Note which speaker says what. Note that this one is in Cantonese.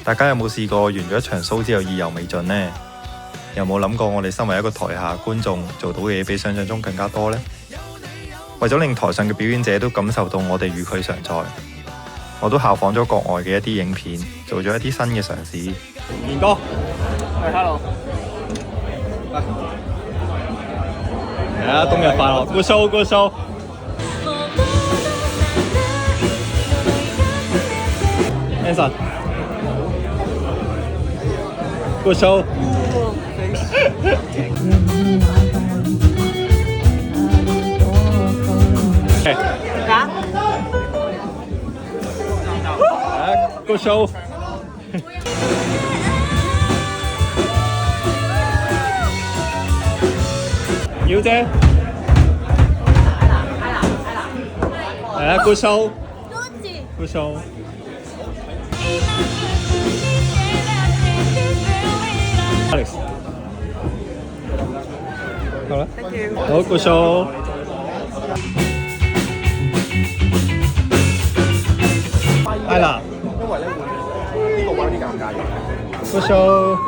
Speaker 1: 大家有冇試過完咗一場 show 之後意猶未盡呢？有冇諗過我哋身為一個台下觀眾做到嘅嘢比想象中更加多呢？為咗令台上嘅表演者都感受到我哋與佢常在，我都效仿咗國外嘅一啲影片，做咗一啲新嘅嘗試。
Speaker 2: 賢哥，係 hello，係啊，冬日快樂 ，good show，good show。Anson，good show。
Speaker 3: 啥
Speaker 2: ？Good show。妖姐。係啊 ，good show。Good show。Alex。好啦。好 ，good show。係啦。因為咧會呢個位有啲尷尬嘅。Good show。